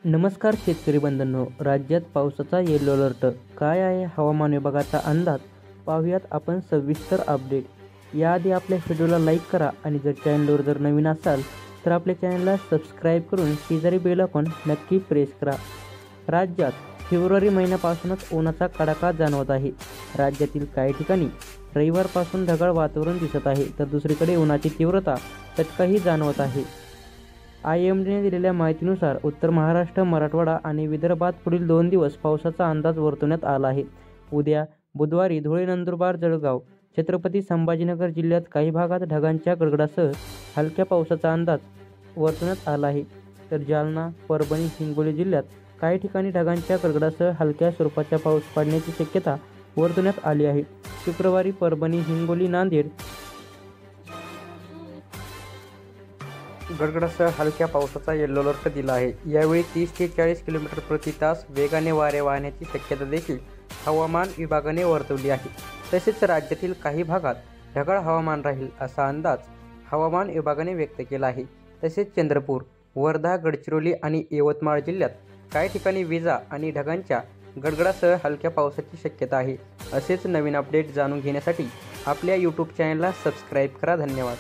नमस्कार शेतकरी बंधूंनो, राज्यात पावसाचा येलो अलर्ट. काय आहे हवामान विभागाचा अंदाज? पाहूयात आपण सविस्तर अपडेट. याआधी आपल्या व्हिडिओला लाईक करा आणि चॅनलवर जर नवीन असाल तर आपल्या चॅनलला सबस्क्राईब करून शेजारी बेल आयकॉन नक्की प्रेस करा. राज्यात फेब्रुवारी महिन्यापासूनच उन्हाचा कडाका जाणवत आहे. राज्यातील काही ठिकाणी रविवारपासून ढगाळ वातावरण दिसत आहे, तर दुसरीकडे उन्हाची तीव्रता चटकाही जाणवत आहे. IMDने दिलेल्या माहितीनुसार उत्तर महाराष्ट्र, मराठवाडा आणि विदर्भात पुढील 2 दिवस पावसाचा अंदाज वर्तवण्यात आला आहे. उद्या बुधवारी धुळे, नंदुरबार, जळगाव, छत्रपती संभाजीनगर जिल्ह्यात काही भागात ढगांच्या गडगडासह हलक्या पावसाचा अंदाज वर्तवण्यात आला आहे. तर जालना, परभणी, हिंगोली जिल्ह्यात काही ठिकाणी ढगांच्या गडगडासह हलक्या स्वरूपाचा पाऊस पडण्याची शक्यता वर्तवण्यात आली आहे. शुक्रवारी परभणी, हिंगोली, नांदेड गडगडासह हलक्या पावसाचा येलो अलर्ट दिला आहे. यावेळी 30 ते 40 किलोमीटर प्रति तास वेगाने वारे वाहण्याची शक्यता देखील हवामान विभागाने वर्तवली आहे. तसेच राज्यातील काही भागात ढगाळ हवामान राहील असा अंदाज हवामान विभागाने व्यक्त केला आहे. तसेच चंद्रपूर, वर्धा, गडचिरोली आणि यवतमाळ जिल्ह्यात काही ठिकाणी विजा आणि ढगांच्या गडगडासह हलक्या पावसाची शक्यता आहे. असेच नवीन अपडेट जाणून घेण्यासाठी आपल्या YouTube चॅनलला सबस्क्राईब करा. धन्यवाद.